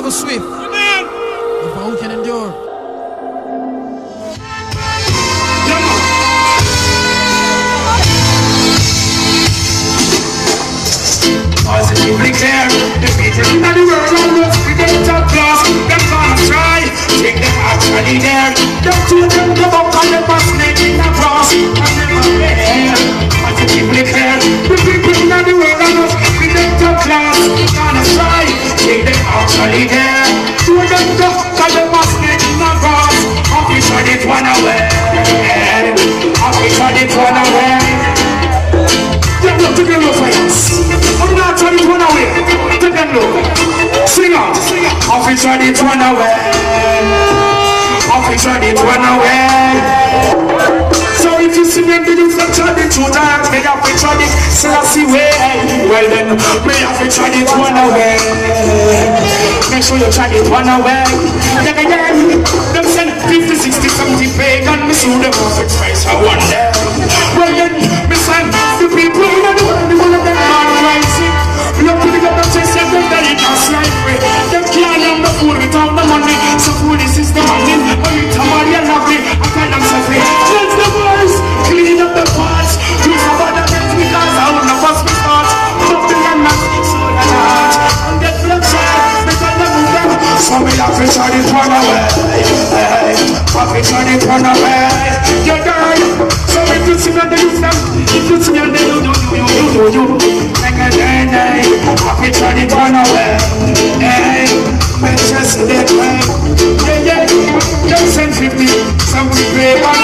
go swift. If who can endure. Positively clear, the people in the world are lost with them top class. Them gonna try, take them actually there. Them two them come up and them a snake in the grass. And them are there, positively clear. The people in the world are lost with them top class. Gonna try, take them actually there. Two of them come and them a snake in the grass. Officer it one away, officer it one away. Them look to them look for us. I'm not trying to run away. Take them look. Sing out. Officer did run away. Officer did run away. So if you see them do the try the two times, may have to try the Selassie way. Well then, may have to try it run away. Make sure you try it run away. Again, them send 50, 60, 70 pagan. Me sue them off express. I wonder. Well then, me send the people in the world, the one of them man rising. Look to the government, say them that it has slavery. Them can't have the food without the money. So food is the money. Only Tamari and lovely. I tell them something. Cleanse the boys, clean up the parts. Use the other things because I would not pass me thoughts. Nothing and not so and heart. And get bloodshed because they move them. So me have to try it run away. Have to try it run away. You die. So if you see that they use them, if you see that they do. Like a day. Have to try it run away. Hey, let's just let way. Yeah. Just send 50. Some we pay back.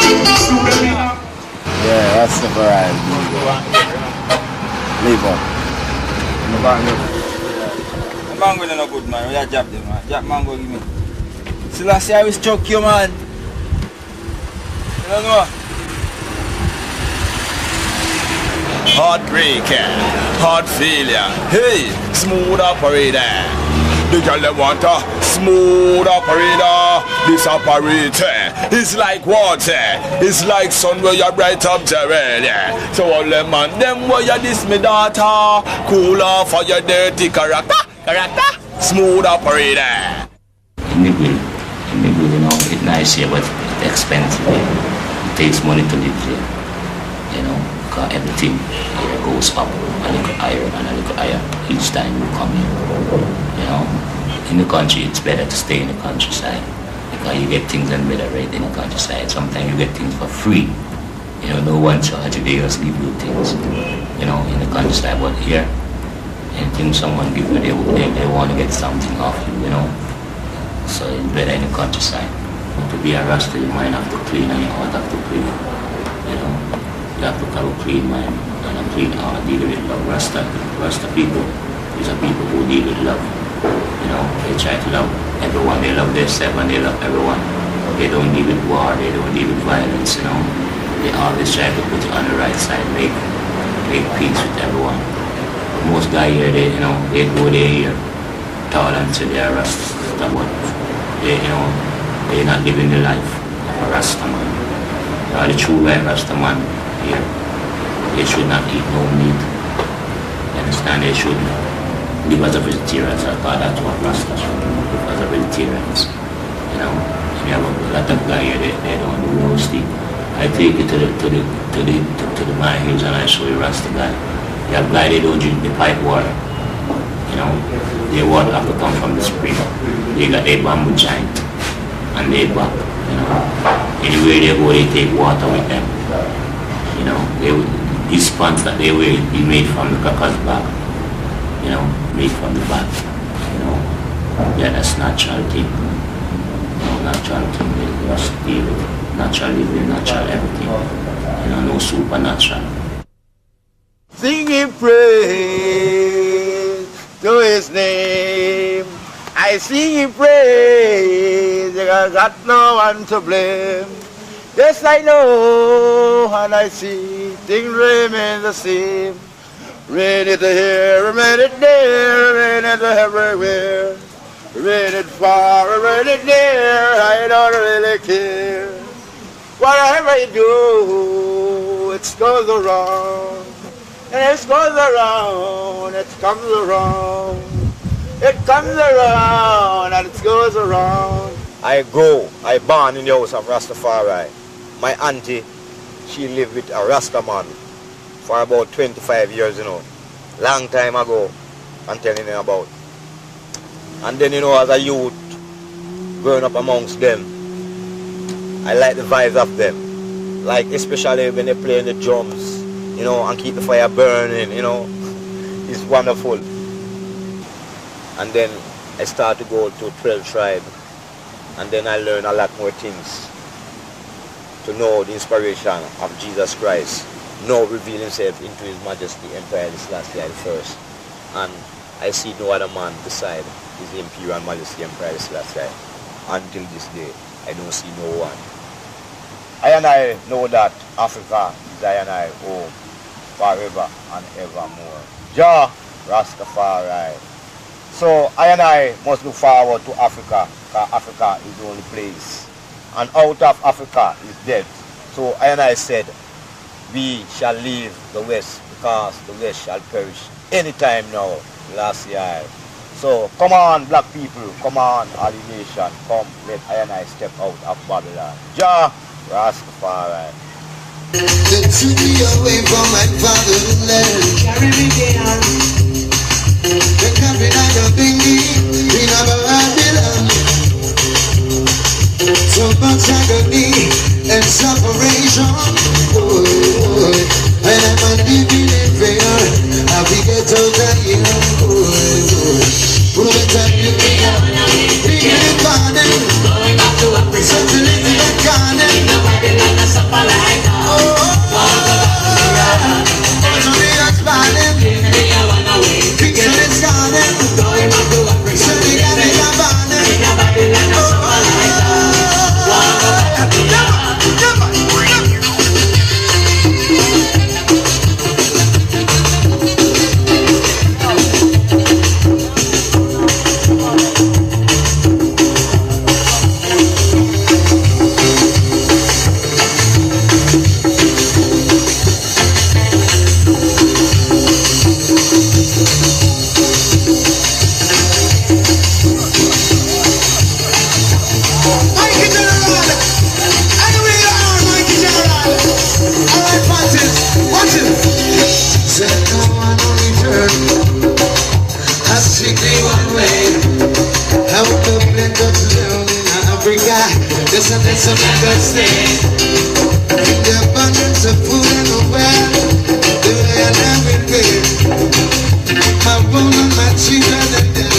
Yeah, that's the variety. Leave on. The mango is no good, man. We are jab them, man. Jab mango give me. See, last year I was struck you, man. You don't know? Heartbreaker, heart failure. Hey, smooth operator. The girl that want a smooth operator. This operator is like water. It's like sun where you bright up the red. So all them man, them where you this me daughter. Cool off for your dirty character. Smooth operator. In the bill, you know, it's nice here, but it's expensive. It takes money to live here. You know, because everything here goes up a little higher and a little higher each time you come here. You know, in the country, it's better to stay in the countryside because you get things at better rate in the countryside. Sometimes you get things for free. You know, no one charge you, they just give you things. You know, in the countryside, but here, anything someone give you, they want to get something off you. You know, so it's better in the countryside. To be a Rasta, your mind have to clean and your heart have to clean. You know, you have to have a clean mind and a clean heart. Deal with love. Rasta people is a people who deal with love. You know, they try to love everyone. They love themselves and they love everyone. They don't deal with war. They don't deal with violence. You know, they always try to put it on the right side, make peace with everyone. But most guys here, they go there here, tall until they are Rasta, but they're not living the life of a Rasta man. The true white Rasta man here, they should not eat no meat. You understand? They should live as a vegetarians. I thought that's what Rastas should live as a vegetarians. You know, and you have a lot of guys here, they don't do roasting. I take it to the mine hills and I show you Rasta guy. You have guys, they don't drink the pipe water. You know, their water have to come from the spring. They got a bamboo giant and they back. You know, anywhere they go, they take water with them. You know, these pants that they wear be made from the crocker's back. You know, made from the back. You know, yeah, that's natural thing. You know, natural thing. They just deal with natural living, natural everything. You know, no supernatural. Singing praise to his name. I sing him praise, I got no one to blame. Yes, I know, and I see, things remain the same. Rain it here, rain it there, rain it everywhere. Rain it far, rain it near, I don't really care. Whatever you do, it goes around. And it goes around, it comes around. It comes around and it goes around. I born in the house of Rastafari. My auntie, she lived with a Rasta man for about 25 years, you know. Long time ago, I'm telling you about. And then, you know, as a youth, growing up amongst them, I like the vibes of them. Like, especially when they play the drums, you know, and keep the fire burning, you know. It's wonderful. And then I start to go to 12 tribe. And then I learn a lot more things. To know the inspiration of Jesus Christ. Now reveal himself into his majesty, Emperor Selassie I. And I see no other man beside his imperial majesty, Emperor Selassie I. Until this day, I don't see no one. I and I know that Africa is I and I home forever and evermore. Jah Rastafari. So I and I must look forward to Africa, because Africa is the only place. And out of Africa is death. So I and I said, we shall leave the West, because the West shall perish anytime now, last year. So come on, black people, come on, all the nation, come, let I and I step out of Babylon. Jah Rastafari. They took me away from my fatherland. Carry me down. They carry out your thingy in a Babylon. So much agony and separation. Oh, and I'm living in fear. How we get out of here? Who will tell you we are being in garden? Going back to a prison. Such a little garden. Nobody like us up like that. There's a mega state. The abundance of food and the well, the way I never pay. My woman and my children and them,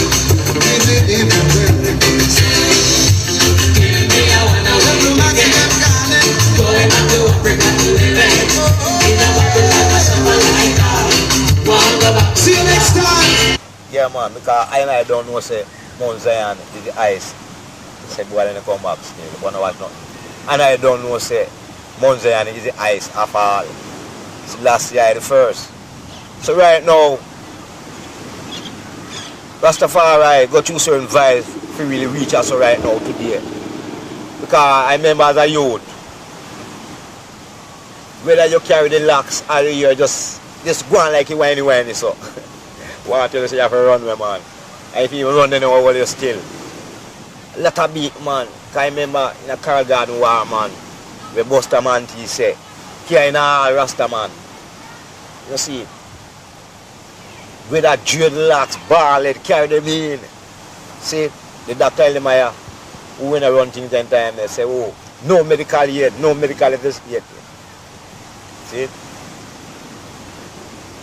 they live in the world. Give me a one hour to make them garden. Going back to Africa to live in. In a Babylon or something like that. Wanna go back. See you next time. Yeah man, because I don't know say Mount Zion is the ice. Say boy then come back still, wanna watch nothing. And I don't know say Mount Zion is the ice of all. It's last year the first. So right now Rastafari go through certain vibes to really reach us right now today. Because I remember as a youth, whether you carry the locks or you just go on like you whiny so. Want to tell you say you have to run man. And if you run then what you still. Lot of beat man. I remember in a Carl Garden war man, where Buster man he say, here in all Rasta man. You see, with that dreadlocks, bald carry them in. See, the doctor tell them who when I run things in time, they say, oh, no medical aid, no medical aid yet. See?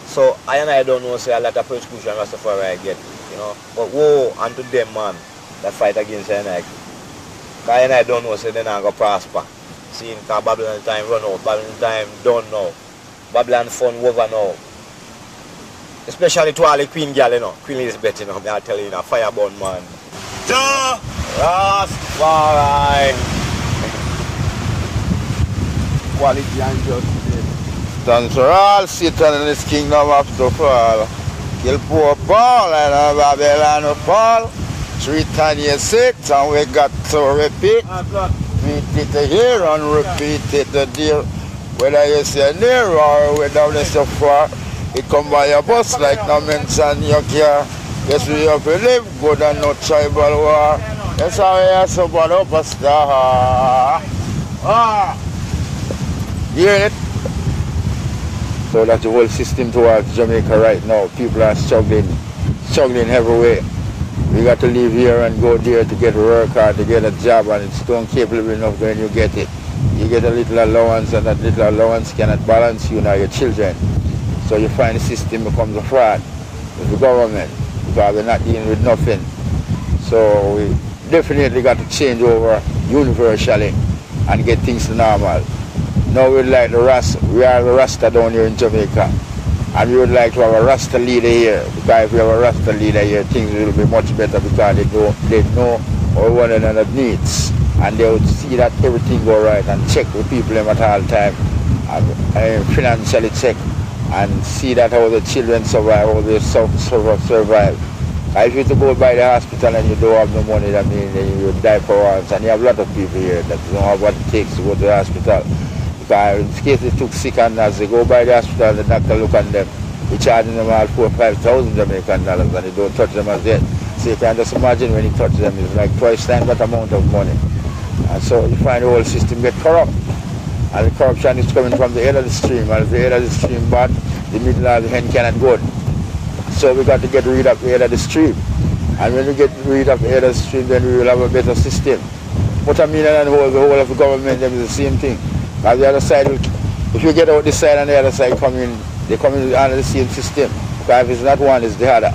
So I don't know say a lot of persecution Rastafari I get, you know. But woe unto them man that fight against I. Because I don't know, so they're not going to prosper. See, because Babylon time run out, Babylon time done now. Babylon fun over now. Especially to all the Queen girl, you know. Queen Elizabeth, you know, I tell you, fireborn man. Jah Rastafari. Quality and justice. Stands for all Satan in his kingdom have to fall. Kill poor Paul and Babylon will fall. 3 times year 6 and we got to repeat. Repeat it here and repeat it there. Whether you say near or whether you say far, it come by your bus like no mention your car. Yes, we have to live good and not tribal war. That's how we are so bad up a star. You hear it? So that's the whole system towards Jamaica right now. People are struggling everywhere. You got to live here and go there to get work or to get a job, and it's not capable enough when you get it. You get a little allowance, and that little allowance cannot balance you nor your children. So you find the system becomes a fraud with the government because they're not dealing with nothing. So we definitely got to change over universally and get things to normal. Now we'd like the Rasta, we are the Rasta down here in Jamaica, and we would like to have a Rasta leader here, because if we have a Rasta leader here, things will be much better because they know what one another needs, and they would see that everything go right and check with people at all time, and financially check and see that how the children survive, how they survive. If you to go by the hospital and you don't have no money, that means you die for once, and you have a lot of people here that don't have what it takes to go to the hospital. Because in case they took sick and as they go by the hospital, the doctor look at them, we charging them all 4,000 or 5,000 Jamaican dollars, and they don't touch them as yet. So you can just imagine when you touch them, it's like twice times that amount of money. And so you find the whole system get corrupt. And the corruption is coming from the head of the stream, and if the head of the stream bad, the middle of the hen cannot go. So we got to get rid of the head of the stream. And when we get rid of the head of the stream, then we will have a better system. But I mean, and the whole of the government, them is the same thing. Because the other side, if you get out this side and the other side come in, they come in under the same system. Because if it's not one, it's the other.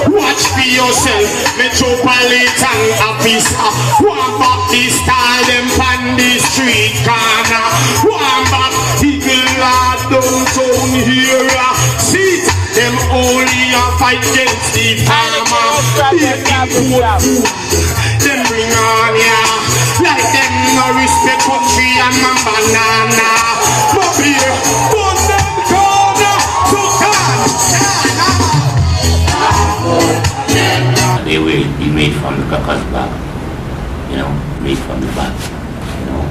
Watch for yourself, Metropolitan officer. One back this style, them pan the street corner. One back, people are downtown here. See, them only a fight against the farmer. Them bring on ya, like them no respect country and my banana. But here, put them corner to They will be made from the crocker's back, you know, made from the back, you know.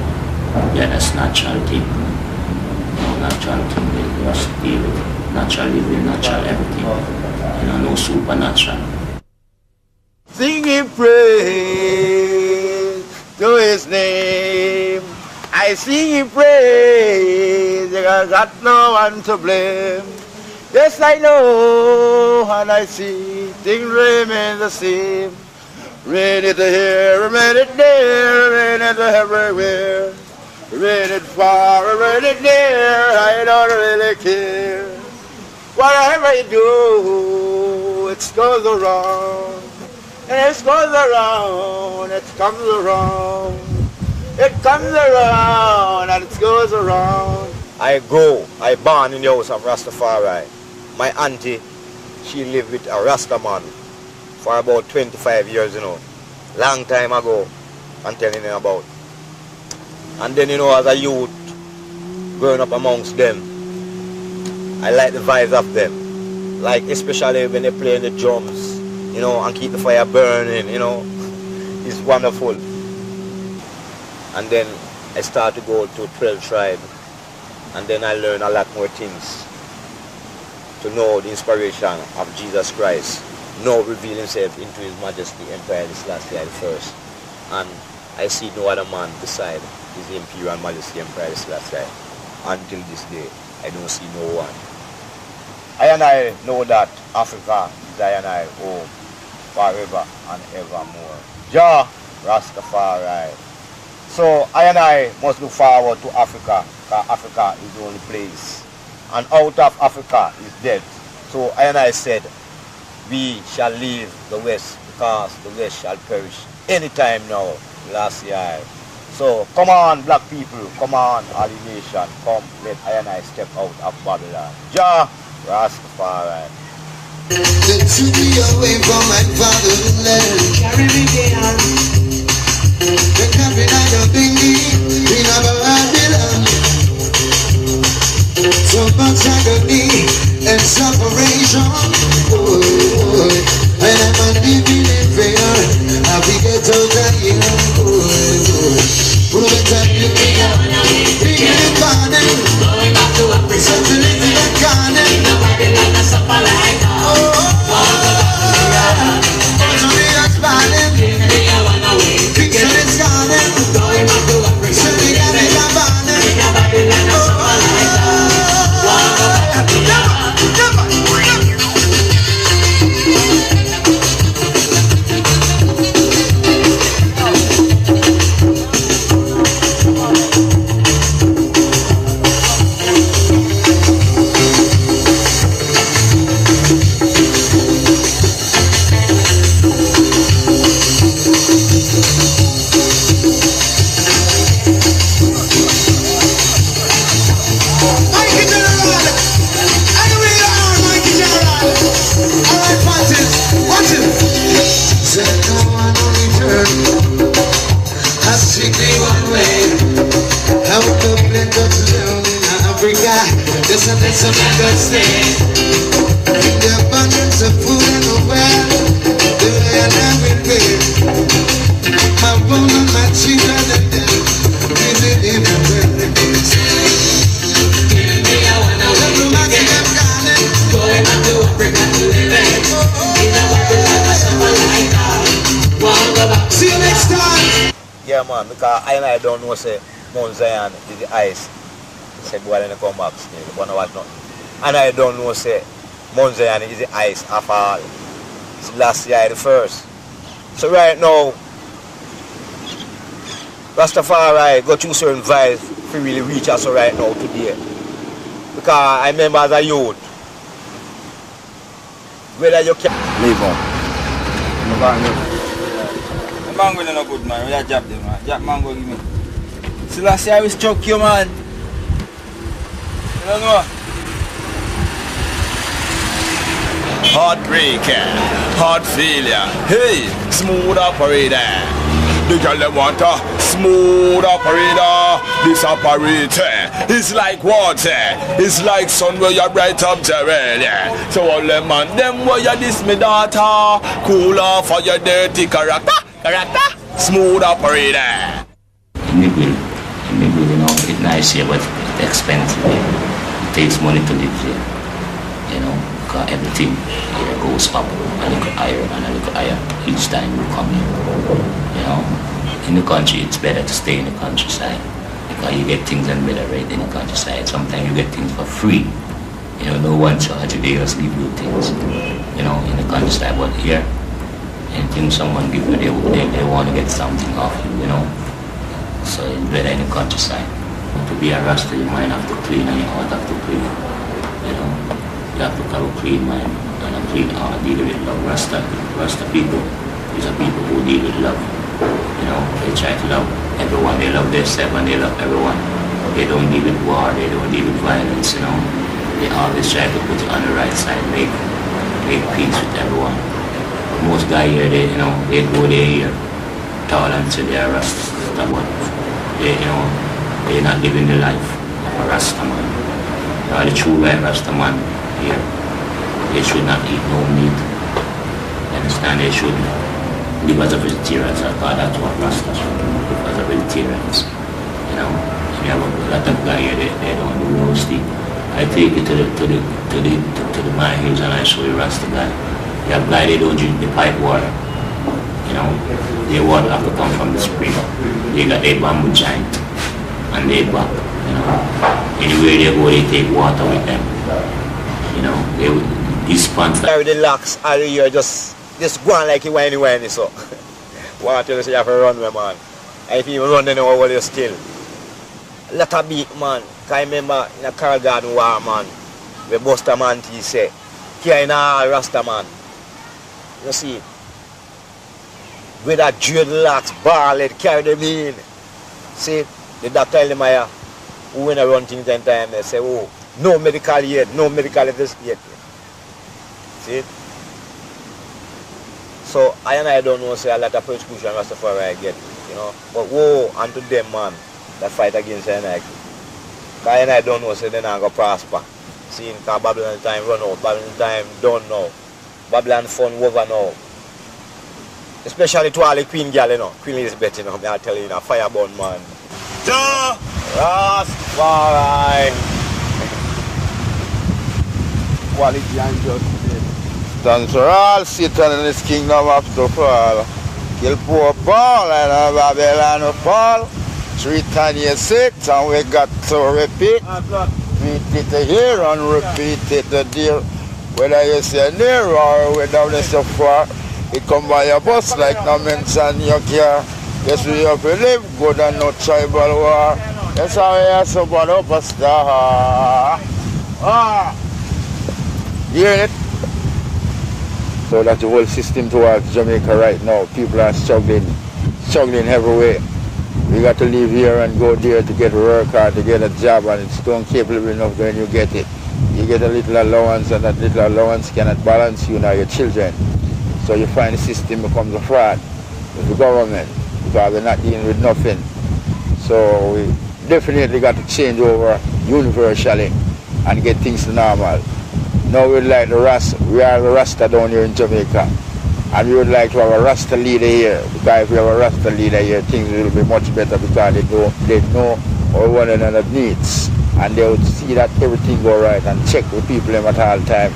Yeah, that's natural thing. You know, natural thing, they just deal with natural living, natural everything. You know, no supernatural. Singing praise to his name. I sing him praise, I got no one to blame. Yes, I know, and I see, things remain the same. Rain it here, rain it there, rain it everywhere. Rain it far, rain it near, I don't really care. Whatever you do, it goes around. And it goes around, it comes around. It comes around, and it goes around. I born in the house of Rastafari. My auntie, she lived with a Rasta man for about 25 years, you know. Long time ago, I'm telling you about. And then, you know, as a youth, growing up amongst them, I like the vibes of them. Like, especially when they play the drums, you know, and keep the fire burning, you know. It's wonderful. And then I started to go to 12 tribe. And then I learned a lot more things. To know the inspiration of Jesus Christ, now reveal himself into his majesty, Emperor Selassie I first. And I see no other man beside his imperial majesty, Emperor Selassie. Until this day, I don't see no one. I and I know that Africa is I and I home forever and evermore. Jah Rastafari. So I and I must look forward to Africa, because Africa is the only place. And out of Africa is dead. So I and I said, we shall leave the West, because the West shall perish anytime now. Last year, So come on, black people, come on, all the nation, come, let I and I step out of Babylon. Jah Rastafari. They took me away from my fatherland. Carry me down. They carried out a thingy in a Babylon. So much agony and separation. Oh, and I'm living in fear. I forget to tell you. Who will tell you? Being in the garden. Going back to Africa. Something in the garden. Nobody like us up like that. Just a little bit stay. The abundance of food in the world, the way I live in bed. My woman, my children, and them, living in the world. I wanna live again. Going back to Africa to live in. In a Babylon, I suffer like that. Wanna go back. See you next time. Yeah, man, because I don't know, say, Mount Zion is the ice. Say boy then come back still, but no watch nothing. And I don't know say Mount Zion is the ice of all. It's last year the first. So right now Rastafari go through certain vibes to really reach us right now today. Because I remember as a youth, whether you can Leave on. The mango is no good, man. We are jab them, man. Jab mango give me. So last year I was struck you, man. You don't know. Heartbreaker, heart failure. Hey, smooth operator. The girl that want a smooth operator. This operator is like water. It's like sun where you bright up Terrell. So all them man, them where you this me daughter. Cool off for your dirty character. Smooth operator. In the good, you know, it's nice here, but it's expensive. It takes money to live here. You know, because everything here goes up a little higher and a little higher each time you come here. You know, in the country it's better to stay in the countryside because you get things at better rate in the countryside. Sometimes you get things for free. You know, no one charge you, they just give you things. You know, in the countryside, but here, anything someone give you, they want to get something off you. You know, so it's better in the countryside. To be a Rasta, your mind have to clean and your heart have to clean. You know, you have to have a clean mind and a clean heart, deal with love. Rasta people is a people who deal with love. You know, they try to love everyone. They love themselves and they love everyone. They don't deal with war, they don't deal with violence, you know. They always try to put it on the right side, make peace with everyone. But most guys here, they, you know, they go there here, tall and say they are Rasta, but they, you know, they're not living the life of a Rasta man. They are the true right Rasta man here. They should not eat no meat. You understand? They should live as a vegetarians. I thought that's what Rastas should do, live as a vegetarians. You know, you have a lot of guys here, they don't do no steak. I take it to the mine hills and I show you Rasta guy. You have guys, they don't drink the pipe water. You know, their water have to come from the spring. They got their bamboo giant and they back, you know. Anywhere they go, they take water with them. You know, these pants. Carry the locks out of here, just go on like you whiny so. Want to say you have to run, man. And if you run, then you will still. A lot of beat, man. I remember in a Carl Garden war, man, where Buster Man T say, here in a Rasta man. You see, with that dreadlocks, ball, it carry them in. See, the doctor tell them who when I run things in time, they say, oh, no medical yet, no medical yet. See? So I don't know, say a lot of persecution Rastafari get, you know. But whoa, and to them man that fight against the because I don't know, say they're not going to prosper. See, because Babylon time run out, Babylon time done now. Babylon fun over now. Especially to all the Queen girl, you know. Queen Elizabeth, you know, I tell you, fireborn man. Rastafari. Quality and justice. Dance for all Satan in this kingdom of to fall. Kill poor Paul and Babylon will fall. 3 times you sit and we got to repeat. Repeat it here and repeat it there. Whether you say near or whether you say far, it come by your bus like no mention your car. Yes, we have to live good and no tribal war. That's how we are so bad up a star. Hear it? So that's the whole system towards Jamaica right now. People are struggling everywhere. You got to live here and go there to get work or to get a job, and it's not capable enough when you get it. You get a little allowance, and that little allowance cannot balance you nor your children. So you find the system becomes a fraud with the government because we're not dealing with nothing. So we definitely got to change over universally and get things to normal. Now we'd like the Rasta, we are the Rasta down here in Jamaica. And we would like to have a Rasta leader here, because if we have a Rasta leader here, things will be much better because they know what one another needs. And they would see that everything go right and check with people at all time.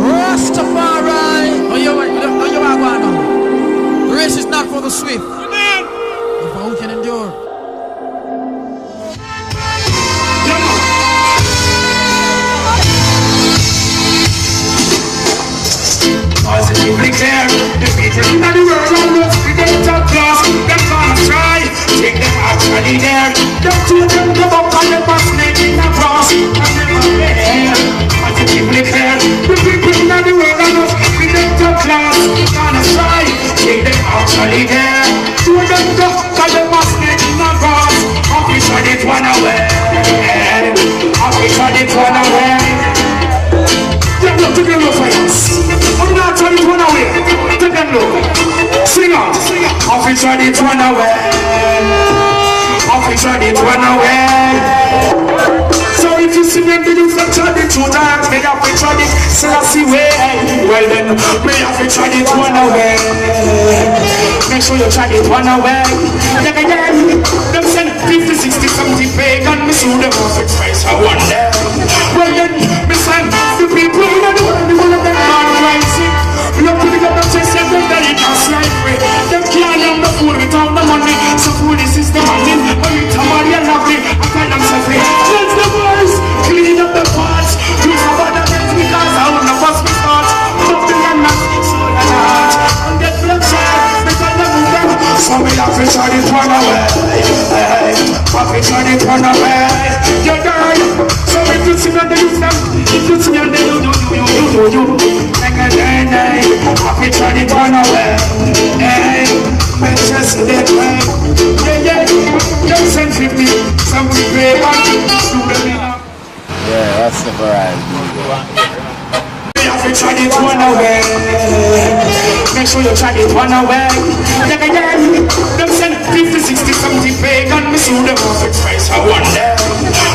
Rastafari! Oh, you are going now. The race is not for the swift, but for who can endure. Positively clear, the people in the world are rough, we get top class, them gonna try, take them actually there, them children give up on the bus, making a cross, and never there. Positively clear, the people in the world are rough, we get top class, gonna try, take them actually there, children give up on the bus, making a cross, officer it one away, officer it one away. Them look to them for us. I'm not trying to run away. Take them look. Sing out. Officer did run away. Officer did run away. So if you see them, they do not try to do that. May have to try it. Selassie way. Well then, may have to try it run away. Make sure you try it run away. Again, them send 50, 60, 70 pagan. Me sue them off its face. I wonder. Well then, me send the people in the world. The one of them are rising. Look to the government chest, and they're in a slavery. Them can't have the food without the money. So food is the money. But you tell me you're lovely. I tell them something. Cleanse the boys, clean up the parts. Do some other things because I want to bust me thoughts. But the young man, so the heart. And get bloodshed because they move them. So we have to try to run away. Have to try to run away. You're girl. So if you see that they use them, if you see that they do. Like a day. Have to try to run away. Hey, let's just let way. Yeah. Just send 50. Some we pay back. Yeah, that's the variety. Have to try to run away. Make sure you try to run away. Again, them send 50, 60, 70 pagan. Me sue them off its face. I wonder.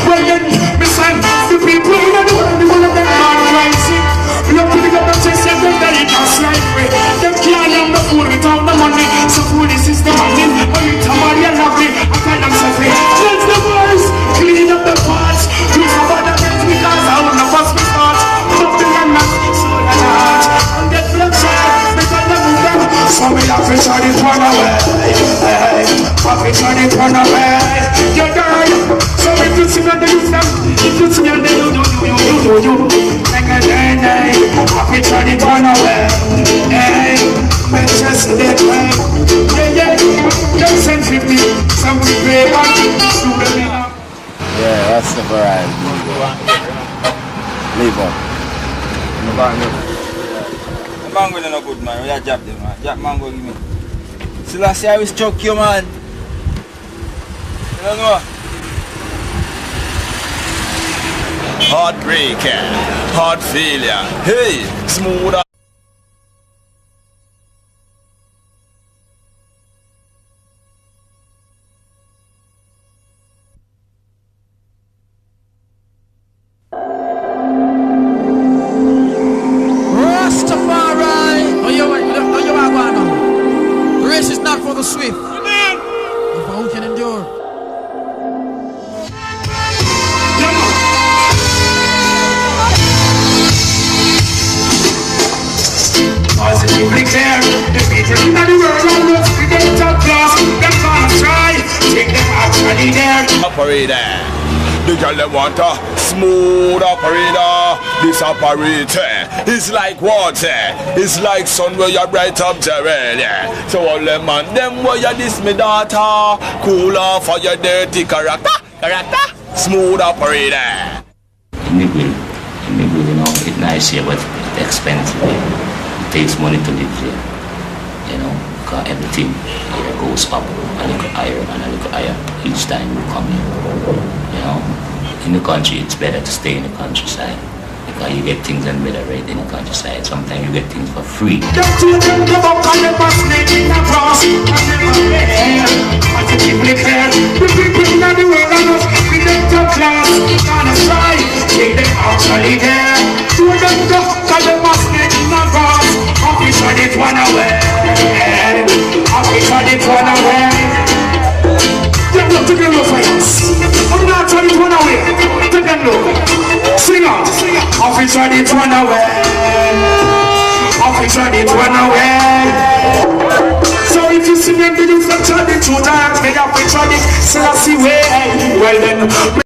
Well then, me send the people in the world. The one of them are rising. Look to the government chest, and they're in a slavery. Them can't have the food without the money. So food is the money. But you tell me you're lovely. I tell them something. Cleanse the boys, clean up the parts. Do some other things because I want to bust me thoughts. But the young man, so the heart. And get bloodshed because they move them. So we have to try to run away. Have to try to run away. You're girl. So if you see that they use them, if you see that they do. Like a day. Have to try to run away. Hey, let's just let way. Yeah. Just send 50. some we pray one. Yeah, that's the variety. Leave on. The mango is no good, man. We are jab them, man. Jab mango give me. Sizzla, I will choke you, man. You don't know? Heartbreaker, heart failure. Hey, smooth. Rastafari. No, you are going now. The race is not for the swift, but for who can endure. Positively clear, the people in the world are lost with them top class. Them gonna try, take them actually there. Operator, the girl that want a smooth operator. This operator is like water, it's like sun where you bright up the rail, yeah. So all them man, them where you this me daughter, cool off for your dirty character. Smooth operator. Illegal, you know, it's nice here, but it's expensive. It takes money to live here, you know, because everything here goes up a little higher and a little higher each time you come here. You know, in the country, it's better to stay in the countryside because you get things at better rate in the countryside. Sometimes you get things for free. Sing out, officer, it run away. Officer, it run away. So if you see me, you can try the two times, make up, we try it, Selassie way. Well then.